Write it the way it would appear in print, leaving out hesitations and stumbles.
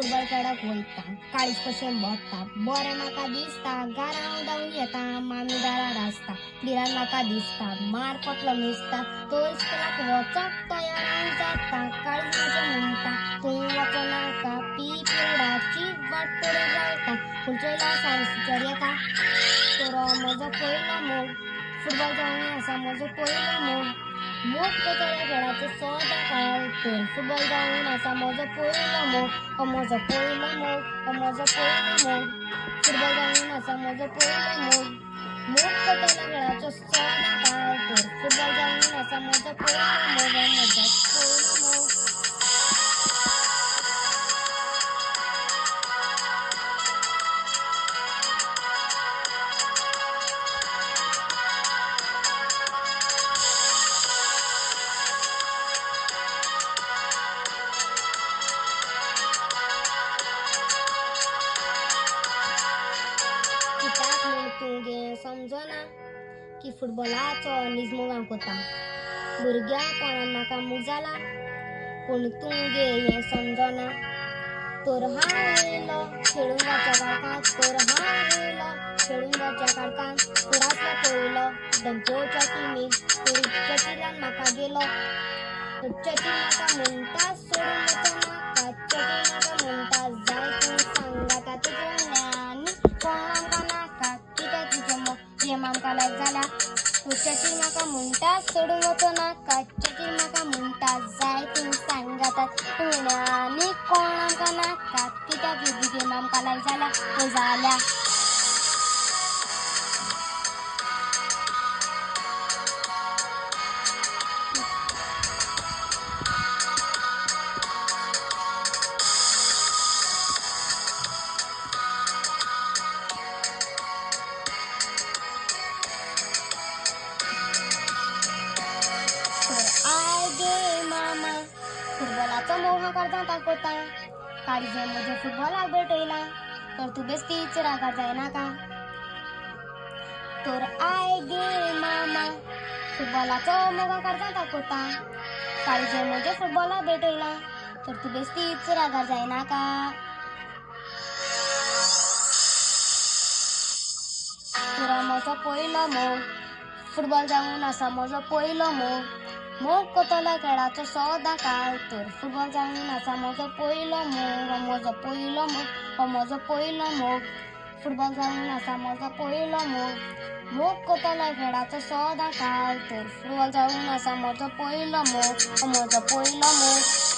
Football खेळाक वयता, काळीज कशें भोंवता, बरें म्हाका दिसता, घरां धांवन येता, मामी दारार आसता, बिरान म्हाका दिसता, मार कोटलो न्हिसता, तो इस्कुलाक वचोंक तयार जाता, काळीज म्हजें म्हणटा, थंय वचों नाका, पिरियडाची वाट पळोवन रावता, खंयचोय सायन्स टिचर येता, तो म्हजो पयलो मोग, फुटबॉल जावूं आसा म्हजो पयलो मोग, मोग करतले खेळाचो सदां काळ तर फुटबॉल जावून आसा म्हजो पयलो मोग, हो म्हजो पयलो मोग, हो म्हजो पयलो मोग, फुटबॉल जावून आसा म्हजो पयलो मोग, मोग करतले खेळाचो सदां काळ तर फुटबॉल जावून आसा म्हजो पयलो मोग, हो म्हजो पयलो मोग. कित्याक म्हूण तुगे समजना की फुटबॉलाचो निजमो हांव कोता, भुरग्यापणान म्हाका मोग जाला पूण तुगे हें समजना, तर हांव येयलो खेळूंक जाच्या काळखांत, तर हांव येयलो खेळूंक जाच्या काळखांत, तर आसलो पळयलो डंपोच्या टिमीक, तर चेटीरान म्हाका गेलो, तर चेटी म्हाका म्हणटा सोडून वचों नाका, चेटी म्हाका म्हणटा जाय तूं सांगाता तुज्या वांगड्यांनी कोण आमकां नाका, कित्याक तुजें प्रेम आमकां लायक जाल्या, तर चेटी म्हाका म्हणटा सोडून वचों नाका, चेटी म्हाका म्हणटा जाय तूं सांगाता तुज्या वांगड्यांनी कोण आमकां नाका, कित्याक तुजी गेम आमकां लायक जाल्या, तो जाल्या. आय गे मामा, फुटबॉलाचो मोग हांव करता ताकोता, काळीजें म्हज्या फुटबॉलाक भेटयला, तर तूं बेश्टीच रागार जायनाका, तर आय गे मामा, फुटबॉलाचो मोग हांव करता ताकोता, काळीजें म्हज्या फुटबॉलाक भेटयला, तर तूं बेश्टीच रागार जायनाका. तर म्हजो पयलो मोग, फुटबॉल जावून आसा म्हजो पयलो मोग, मोग करतले खेळाचो सदां काळ तर फुटबॉल जावून आसा म्हजो पयलो मोग, हो म्हजो पयलो मोग, हो म्हजो पयलो मोग, फुटबॉल जावून आसा म्हजो पयलो मोग, मोग करतले खेळाचो सदां काळ तर फुटबॉल जावून आसा म्हजो पयलो मोग, हो म्हजो पयलो मोग.